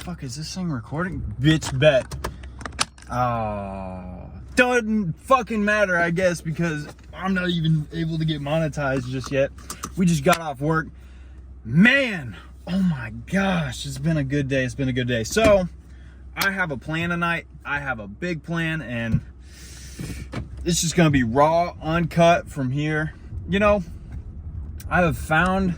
fuck, is this thing recording? Bitch bet. Doesn't fucking matter, I guess, because I'm not even able to get monetized just yet. We just got off work. Man, oh my gosh, it's been a good day. It's been a good day. So, I have a plan tonight. I have a big plan, and it's just gonna be raw, uncut from here. You know, I have found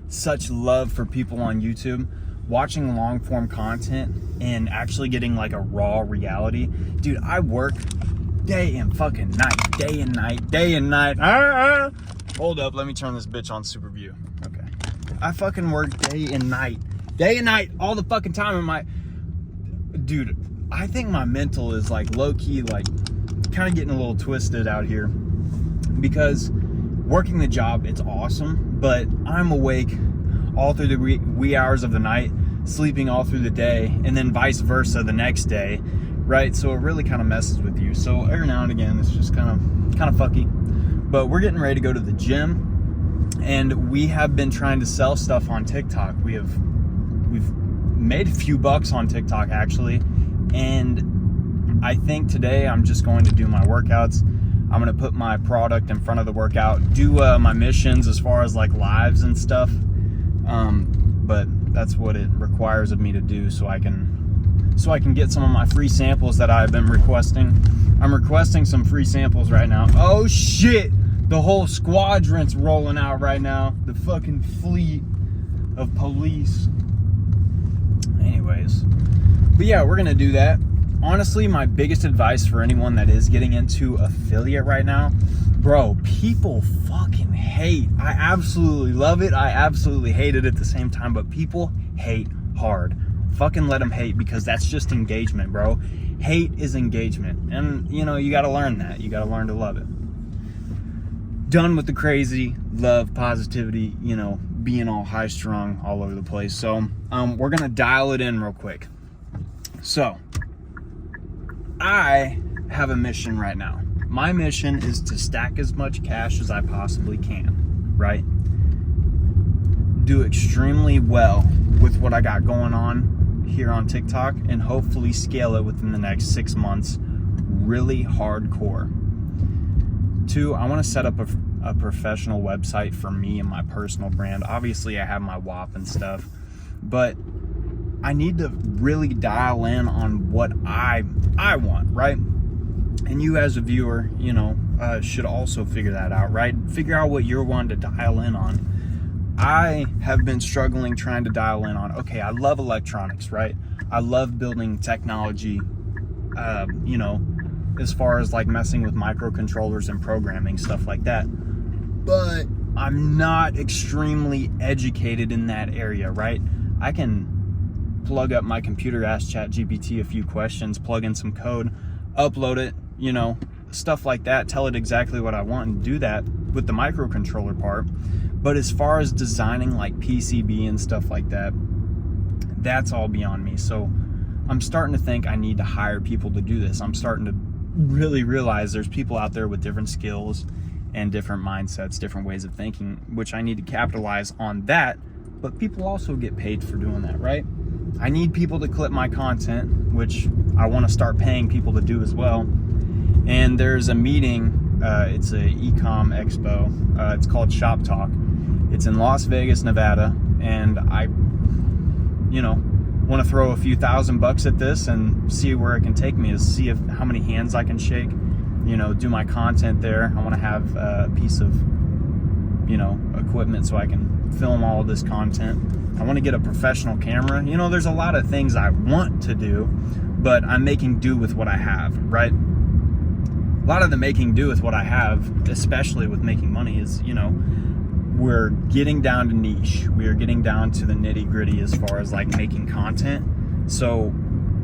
such love for people on YouTube watching long form content and actually getting like a raw reality. Dude, I work day and fucking night, day and night, day and night. Hold up, let me turn this bitch on super view. Okay. I fucking work day and night all the fucking time. And my dude, I think my mental is like low-key, like kind of getting a little twisted out here, because working the job, it's awesome, but I'm awake all through the wee hours of the night, sleeping all through the day, and then vice versa the next day, right? So it really kind of messes with you. So every now and again, it's just kind of fucky. But we're getting ready to go to the gym, and we have been trying to sell stuff on TikTok. We've made a few bucks on TikTok actually, and I think today I'm just going to do my workouts. I'm gonna put my product in front of the workout, do my missions as far as like lives and stuff. But that's what it requires of me to do, so I can get some of my free samples that I've been requesting. I'm requesting some free samples right now. Oh shit! The whole squadron's rolling out right now. The fucking fleet of police. Anyways, but yeah, we're gonna do that. Honestly, my biggest advice for anyone that is getting into affiliate right now, bro, people fucking hate. I absolutely love it. I absolutely hate it at the same time, but people hate hard. Fucking let them hate, because that's just engagement, bro. Hate is engagement. And, you know, you got to learn that. You got to learn to love it. Done with the crazy, love, positivity, you know, being all high strung all over the place. So, we're going to dial it in real quick. So, I have a mission right now. My mission is to stack as much cash as I possibly can, right? Do extremely well with what I got going on here on TikTok, and hopefully scale it within the next 6 months, really hardcore. 2, I want to set up a professional website for me and my personal brand. Obviously, I have my WAP and stuff, but I need to really dial in on what I want, right? And you as a viewer, you know, should also figure that out, right? Figure out what you're wanting to dial in on. I have been struggling trying to dial in on, okay, I love electronics, right? I love building technology, you know, as far as like messing with microcontrollers and programming, stuff like that. But I'm not extremely educated in that area, right? I can plug up my computer, ask ChatGPT a few questions, plug in some code, upload it, you know, stuff like that, tell it exactly what I want, and do that with the microcontroller part. But as far as designing like PCB and stuff like that, that's all beyond me. So I'm starting to think I need to hire people to do this. I'm starting to really realize there's people out there with different skills and different mindsets, different ways of thinking, which I need to capitalize on that. But people also get paid for doing that, right? I need people to clip my content, which I want to start paying people to do as well. And there's a meeting, it's a e-com expo, it's called Shop Talk. It's in Las Vegas, Nevada, and I, you know, want to throw a few $1,000 at this and see where it can take me, is see how many hands I can shake, you know, do my content there. I want to have a piece of, you know, equipment so I can film all of this content. I want to get a professional camera. You know, there's a lot of things I want to do, but I'm making do with what I have, right? A lot of the making do with what I have, especially with making money, is, you know, we're getting down to niche. We're getting down to the nitty gritty as far as like making content. So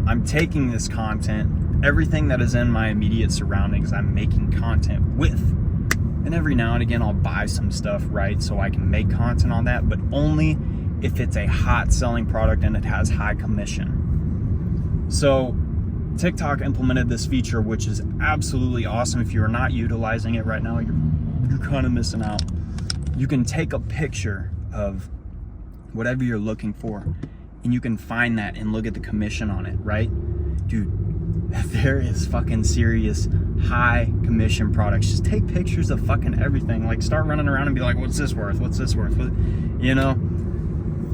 I'm taking this content, everything that is in my immediate surroundings, I'm making content with. And every now and again, I'll buy some stuff, right? So I can make content on that, but only if it's a hot selling product and it has high commission. So TikTok implemented this feature, which is absolutely awesome. If you're not utilizing it right now, you're kind of missing out. You can take a picture of whatever you're looking for and you can find that and look at the commission on it, right? Dude, there is fucking serious high commission products. Just take pictures of fucking everything. Like, start running around and be like, what's this worth? What's this worth? You know?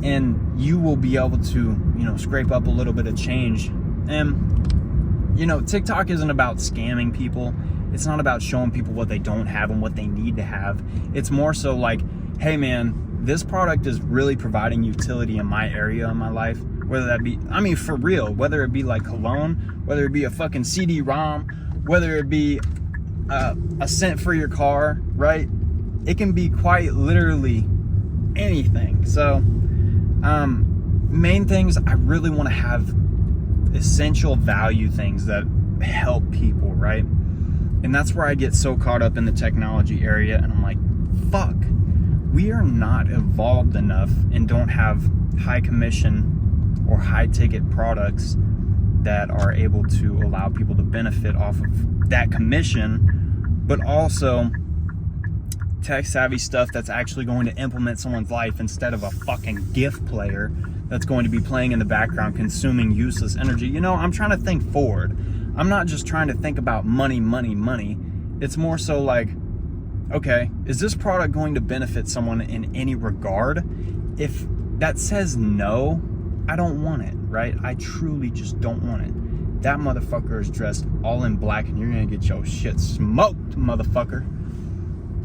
And you will be able to, you know, scrape up a little bit of change. And, you know, TikTok isn't about scamming people. It's not about showing people what they don't have and what they need to have. It's more so like, hey man, this product is really providing utility in my area in my life. Whether that be, I mean, for real, whether it be like cologne, whether it be a fucking CD-ROM, whether it be a scent for your car, right? It can be quite literally anything. So, main things, I really want to have essential value things that help people, right? And that's where I get so caught up in the technology area, and I'm like, fuck, we are not evolved enough and don't have high commission or high ticket products that are able to allow people to benefit off of that commission, but also tech savvy stuff that's actually going to implement someone's life instead of a fucking GIF player that's going to be playing in the background, consuming useless energy. You know, I'm trying to think forward. I'm not just trying to think about money. It's more so like, okay, is this product going to benefit someone in any regard? If that says no, I don't want it, right? I truly just don't want it. That motherfucker is dressed all in black and you're gonna get your shit smoked, motherfucker.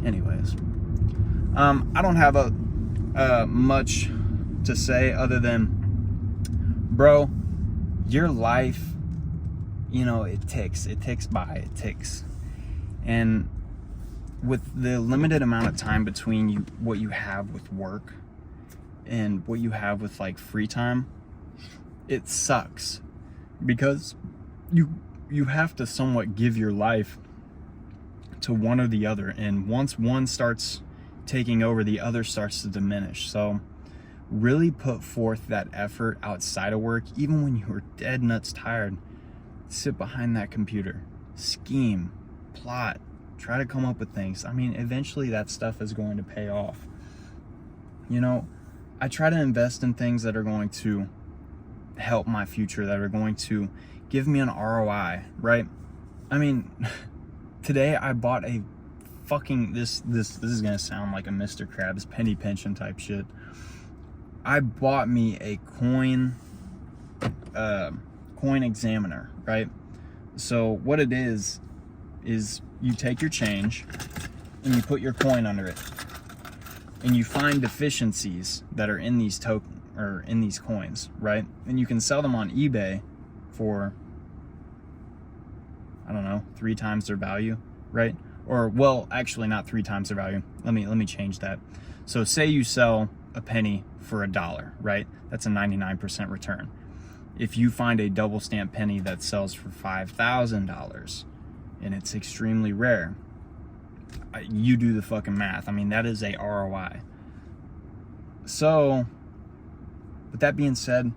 Anyways, I don't have a much to say other than, bro, your life, you know, it ticks by. And with the limited amount of time between you, what you have with work and what you have with like free time, it sucks because you have to somewhat give your life to one or the other, and once one starts taking over, the other starts to diminish. So really put forth that effort outside of work, even when you are dead nuts tired. Sit behind that computer, scheme, plot, try to come up with things. I mean, eventually that stuff is going to pay off. You know, I try to invest in things that are going to help my future, that are going to give me an ROI, right? I mean, today I bought a fucking, this is gonna sound like a Mr. Krabs penny pension type shit. I bought me a coin examiner, right? So what it is you take your change and you put your coin under it, and you find deficiencies that are in these coins, right? And you can sell them on eBay for, I don't know, 3 times their value, right? Or, well, actually not 3 times their value. Let me change that. So say you sell a penny for $1, right? That's a 99% return. If you find a double stamp penny that sells for $5,000 and it's extremely rare, you do the fucking math. I mean, that is a ROI. So, with that being said,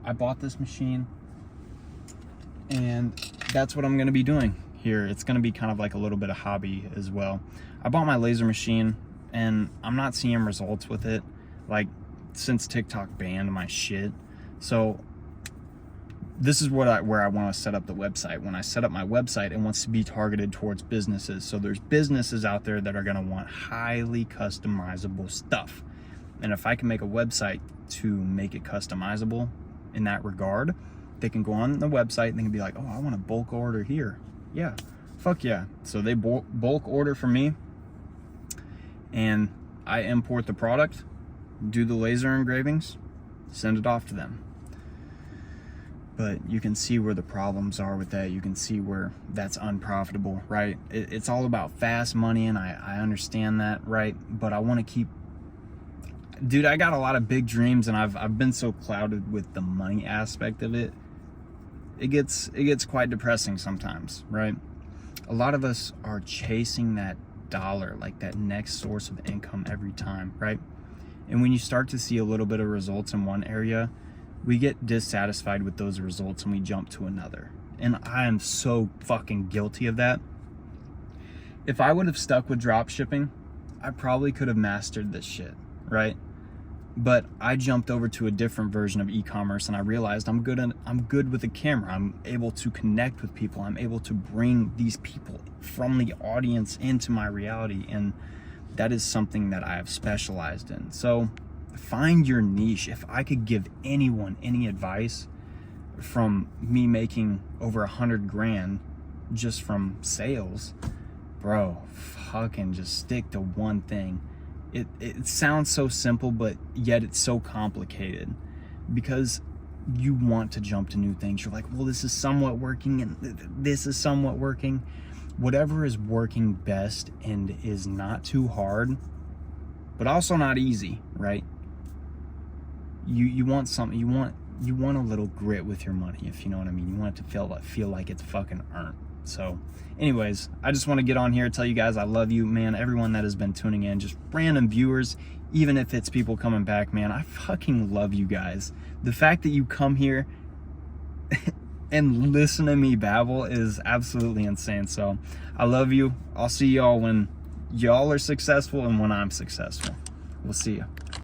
I bought this machine, and that's what I'm going to be doing here. It's going to be kind of like a little bit of hobby as well. I bought my laser machine, and I'm not seeing results with it, like, since TikTok banned my shit. So this is where I want to set up the website. When I set up my website, it wants to be targeted towards businesses. So there's businesses out there that are going to want highly customizable stuff. And if I can make a website to make it customizable in that regard, they can go on the website and they can be like, oh, I want a bulk order here. Yeah, fuck yeah. So they bulk order from me, and I import the product, do the laser engravings, send it off to them. But you can see where the problems are with that. You can see where that's unprofitable, right? It's all about fast money, and I understand that, right? But I want to keep, dude, I got a lot of big dreams, and I've been so clouded with the money aspect of it. It gets quite depressing sometimes, right? A lot of us are chasing that dollar, like that next source of income every time, right? And when you start to see a little bit of results in one area, we get dissatisfied with those results and we jump to another. And I am so fucking guilty of that. If I would have stuck with drop shipping, I probably could have mastered this shit, right? But I jumped over to a different version of e-commerce, and I realized I'm good with a camera. I'm able to connect with people. I'm able to bring these people from the audience into my reality, and that is something that I have specialized in. So find your niche. If I could give anyone any advice from me making over 100 grand just from sales, bro, fucking just stick to one thing. It sounds so simple, but yet it's so complicated, because you want to jump to new things. You're like, well, this is somewhat working and this is somewhat working. Whatever is working best and is not too hard, but also not easy, right? You want something, you want a little grit with your money, if you know what I mean. You want it to feel like it's fucking earned. So anyways, I just want to get on here and tell you guys I love you, man. Everyone that has been tuning in, just random viewers, even if it's people coming back, man, I fucking love you guys. The fact that you come here and listen to me babble is absolutely insane. So I love you. I'll see y'all when y'all are successful and when I'm successful. We'll see you.